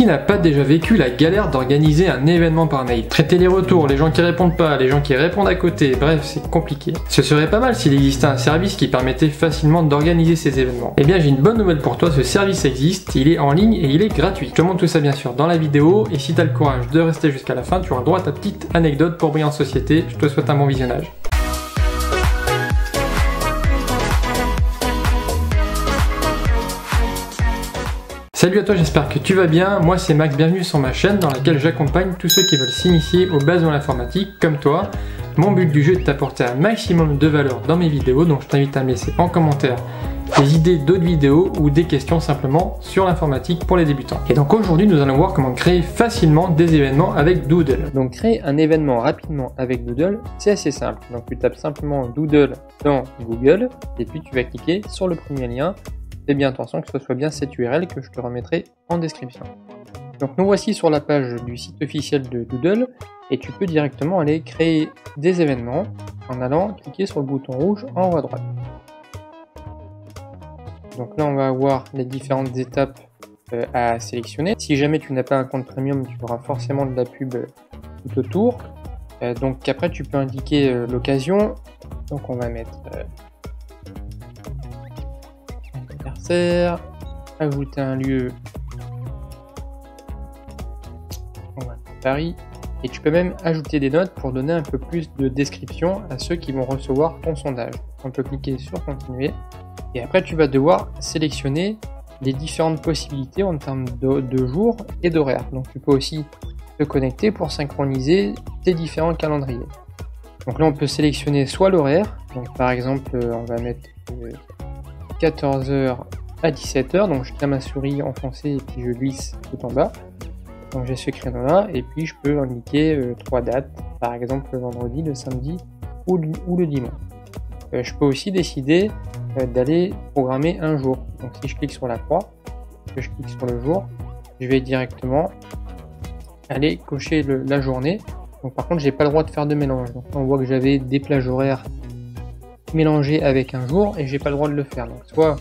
Qui n'a pas déjà vécu la galère d'organiser un événement par mail? Traiter les retours, les gens qui répondent pas, les gens qui répondent à côté, bref, c'est compliqué. Ce serait pas mal s'il existait un service qui permettait facilement d'organiser ces événements. Eh bien, j'ai une bonne nouvelle pour toi, ce service existe, il est en ligne et il est gratuit. Je te montre tout ça bien sûr dans la vidéo, et si tu as le courage de rester jusqu'à la fin, tu auras le droit à ta petite anecdote pour briller en société. Je te souhaite un bon visionnage. Salut à toi, j'espère que tu vas bien, moi c'est Max, bienvenue sur ma chaîne dans laquelle j'accompagne tous ceux qui veulent s'initier aux bases de l'informatique comme toi. Mon but du jeu est de t'apporter un maximum de valeur dans mes vidéos, donc je t'invite à me laisser en commentaire des idées d'autres vidéos ou des questions simplement sur l'informatique pour les débutants. Et donc aujourd'hui nous allons voir comment créer facilement des événements avec Doodle. Donc créer un événement rapidement avec Doodle, c'est assez simple. Donc tu tapes simplement Doodle dans Google et puis tu vas cliquer sur le premier lien. Fais bien attention que ce soit bien cette URL que je te remettrai en description. Donc nous voici sur la page du site officiel de Doodle et tu peux directement aller créer des événements en allant cliquer sur le bouton rouge en haut à droite. Donc là on va avoir les différentes étapes à sélectionner. Si jamais tu n'as pas un compte premium, tu auras forcément de la pub tout autour. Donc après tu peux indiquer l'occasion. Donc on va mettre ajouter un lieu, on va mettre Paris, et tu peux même ajouter des notes pour donner un peu plus de description à ceux qui vont recevoir ton sondage. On peut cliquer sur continuer et après tu vas devoir sélectionner les différentes possibilités en termes de jours et d'horaires. Donc tu peux aussi te connecter pour synchroniser tes différents calendriers. Donc là on peut sélectionner soit l'horaire, donc par exemple on va mettre 14h à 17h, donc je tiens ma souris enfoncée et puis je glisse tout en bas. Donc j'ai ce créneau là et puis je peux indiquer 3 dates, par exemple le vendredi, le samedi ou le dimanche. Je peux aussi décider d'aller programmer un jour. Donc si je clique sur la croix, que je clique sur le jour, je vais directement aller cocher la journée. Donc par contre j'ai pas le droit de faire de mélange. Donc on voit que j'avais des plages horaires mélangé avec un jour et j'ai pas le droit de le faire. Donc soit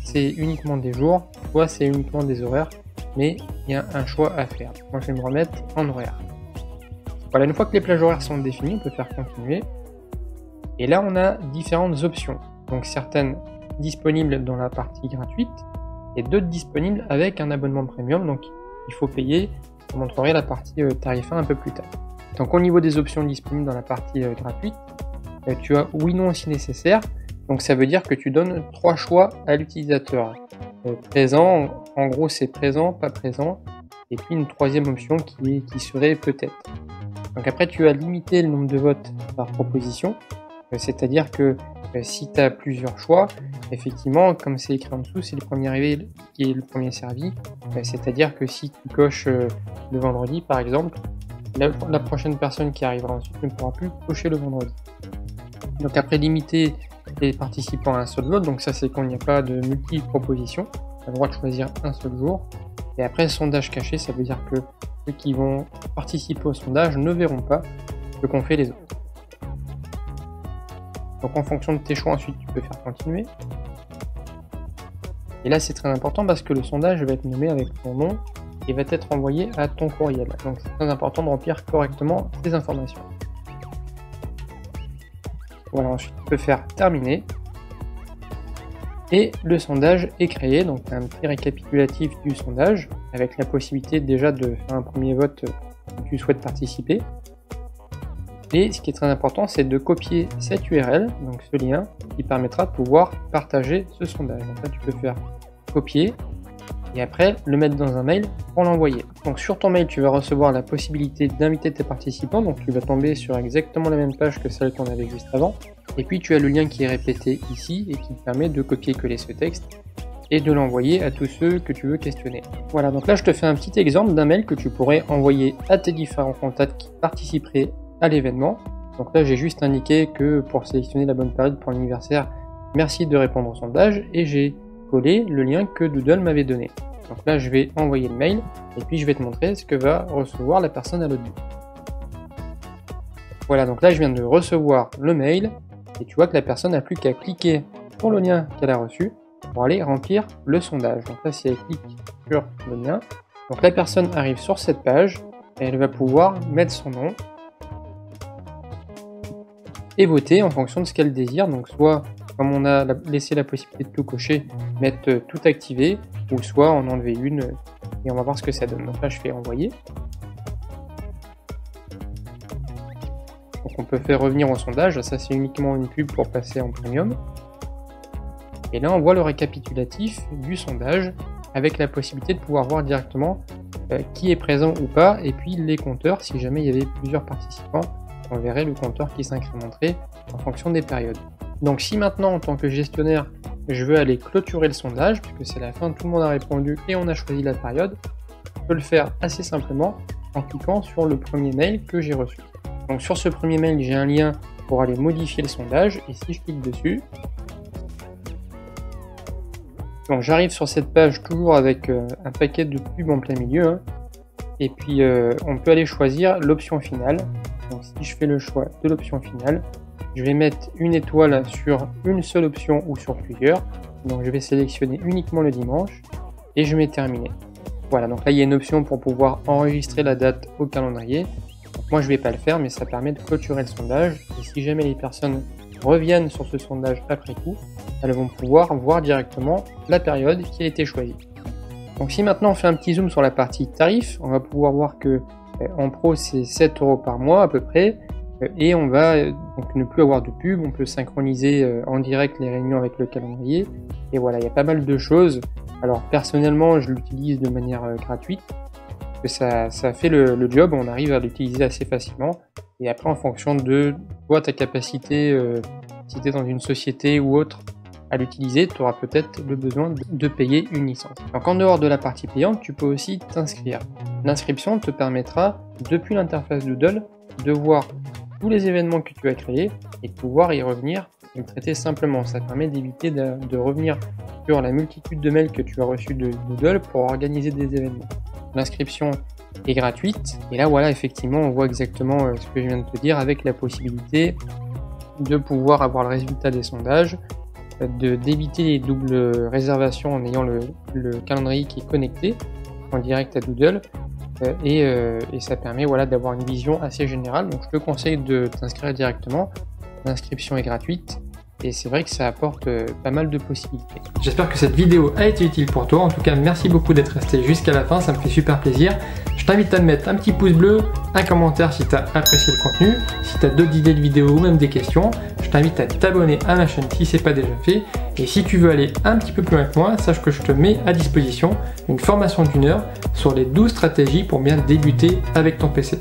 c'est uniquement des jours, soit c'est uniquement des horaires, mais il y a un choix à faire. Moi je vais me remettre en horaire. Voilà, une fois que les plages horaires sont définies, on peut faire continuer. Et là on a différentes options. Donc certaines disponibles dans la partie gratuite et d'autres disponibles avec un abonnement premium. Donc il faut payer. Je vous montrerai la partie tarif 1 un peu plus tard. Donc au niveau des options disponibles dans la partie gratuite, tu as oui, non si nécessaire. Donc ça veut dire que tu donnes 3 choix à l'utilisateur. Présent, en gros c'est présent, pas présent. Et puis une troisième option qui serait peut-être. Donc après tu as limité le nombre de votes par proposition. C'est-à-dire que si tu as plusieurs choix, effectivement, comme c'est écrit en dessous, c'est le premier arrivé qui est le premier servi. C'est-à-dire que si tu coches le vendredi par exemple, la prochaine personne qui arrivera ensuite ne pourra plus cocher le vendredi. Donc après limiter les participants à un seul vote, donc ça c'est quand il n'y a pas de multi-proposition, tu as le droit de choisir un seul jour. Et après sondage caché, ça veut dire que ceux qui vont participer au sondage ne verront pas ce qu'ont fait les autres. Donc en fonction de tes choix ensuite tu peux faire continuer. Et là c'est très important parce que le sondage va être nommé avec ton nom et va être envoyé à ton courriel. Donc c'est très important de remplir correctement tes informations. Voilà, ensuite tu peux faire terminer. Et le sondage est créé, donc un petit récapitulatif du sondage, avec la possibilité déjà de faire un premier vote si tu souhaites participer. Et ce qui est très important, c'est de copier cette URL, donc ce lien, qui permettra de pouvoir partager ce sondage. Donc là tu peux faire copier, et après le mettre dans un mail pour l'envoyer. Donc sur ton mail, tu vas recevoir la possibilité d'inviter tes participants, donc tu vas tomber sur exactement la même page que celle qu'on avait juste avant. Et puis tu as le lien qui est répété ici et qui te permet de copier-coller ce texte et de l'envoyer à tous ceux que tu veux questionner. Voilà, donc là je te fais un petit exemple d'un mail que tu pourrais envoyer à tes différents contacts qui participeraient à l'événement. Donc là j'ai juste indiqué que pour sélectionner la bonne période pour l'anniversaire, merci de répondre au sondage, et j'ai collé le lien que Doodle m'avait donné. Donc là je vais envoyer le mail et puis je vais te montrer ce que va recevoir la personne à l'autre bout. Voilà, donc là je viens de recevoir le mail et tu vois que la personne n'a plus qu'à cliquer sur le lien qu'elle a reçu pour aller remplir le sondage. Donc là si elle clique sur le lien, Donc la personne arrive sur cette page et elle va pouvoir mettre son nom et voter en fonction de ce qu'elle désire. Donc soit, comme on a laissé la possibilité de tout cocher, mettre tout activé, ou soit en enlever une et on va voir ce que ça donne. Donc là je fais envoyer. Donc on peut faire revenir au sondage, ça c'est uniquement une pub pour passer en premium. Et là on voit le récapitulatif du sondage avec la possibilité de pouvoir voir directement qui est présent ou pas, et puis les compteurs, si jamais il y avait plusieurs participants, on verrait le compteur qui s'incrémenterait en fonction des périodes. Donc si maintenant en tant que gestionnaire je veux aller clôturer le sondage, puisque c'est la fin, tout le monde a répondu et on a choisi la période, je peux le faire assez simplement en cliquant sur le premier mail que j'ai reçu. Donc sur ce premier mail j'ai un lien pour aller modifier le sondage, et si je clique dessus, donc j'arrive sur cette page toujours avec un paquet de pubs en plein milieu, hein, et puis on peut aller choisir l'option finale. Donc si je fais le choix de l'option finale, je vais mettre une étoile sur une seule option ou sur plusieurs. Donc je vais sélectionner uniquement le dimanche et je mets terminé. Voilà, donc là il y a une option pour pouvoir enregistrer la date au calendrier. Donc moi je vais pas le faire, mais ça permet de clôturer le sondage, et si jamais les personnes reviennent sur ce sondage après coup, elles vont pouvoir voir directement la période qui a été choisie. Donc si maintenant on fait un petit zoom sur la partie tarif, on va pouvoir voir que en pro c'est 7 € par mois à peu près, et on va donc ne plus avoir de pub, on peut synchroniser en direct les réunions avec le calendrier, et voilà, il y a pas mal de choses. Alors personnellement je l'utilise de manière gratuite, parce que ça fait le job, on arrive à l'utiliser assez facilement, et après en fonction de toi, ta capacité, si tu es dans une société ou autre, à l'utiliser, tu auras peut-être le besoin de payer une licence. Donc en dehors de la partie payante, tu peux aussi t'inscrire. L'inscription te permettra, depuis l'interface Doodle, de voir tous les événements que tu as créés et de pouvoir y revenir et le traiter simplement. Ça permet d'éviter de revenir sur la multitude de mails que tu as reçus de Doodle pour organiser des événements. L'inscription est gratuite, et là voilà, effectivement on voit exactement ce que je viens de te dire, avec la possibilité de pouvoir avoir le résultat des sondages, d'éviter les doubles réservations en ayant le calendrier qui est connecté en direct à Doodle, et ça permet voilà, d'avoir une vision assez générale. Donc je te conseille de t'inscrire directement, l'inscription est gratuite, et c'est vrai que ça apporte pas mal de possibilités. J'espère que cette vidéo a été utile pour toi. En tout cas, merci beaucoup d'être resté jusqu'à la fin, ça me fait super plaisir. Je t'invite à me mettre un petit pouce bleu, un commentaire si tu as apprécié le contenu. Si tu as d'autres idées de vidéos ou même des questions, je t'invite à t'abonner à ma chaîne si ce n'est pas déjà fait. Et si tu veux aller un petit peu plus loin que moi, sache que je te mets à disposition une formation d'1 heure sur les 12 stratégies pour bien débuter avec ton PC.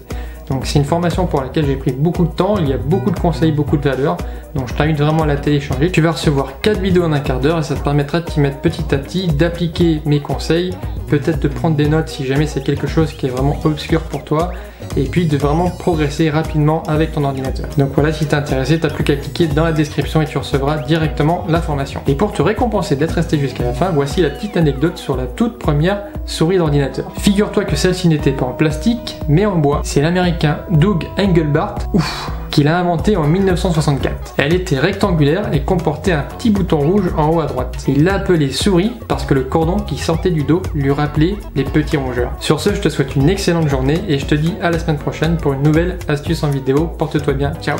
Donc c'est une formation pour laquelle j'ai pris beaucoup de temps, il y a beaucoup de conseils, beaucoup de valeurs, donc je t'invite vraiment à la télécharger. Tu vas recevoir 4 vidéos en un quart d'heure et ça te permettra de t'y mettre petit à petit, d'appliquer mes conseils, peut-être de prendre des notes si jamais c'est quelque chose qui est vraiment obscur pour toi, et puis de vraiment progresser rapidement avec ton ordinateur. Donc voilà, si t'es intéressé, t'as plus qu'à cliquer dans la description et tu recevras directement la formation. Et pour te récompenser d'être resté jusqu'à la fin, voici la petite anecdote sur la toute première souris d'ordinateur. Figure-toi que celle-ci n'était pas en plastique, mais en bois. C'est l'américain Doug Engelbart, qui l'a inventée en 1964. Elle était rectangulaire et comportait un petit bouton rouge en haut à droite. Il l'a appelée souris parce que le cordon qui sortait du dos lui rappelait les petits rongeurs. Sur ce, je te souhaite une excellente journée et je te dis à la semaine prochaine pour une nouvelle astuce en vidéo. Porte-toi bien, ciao!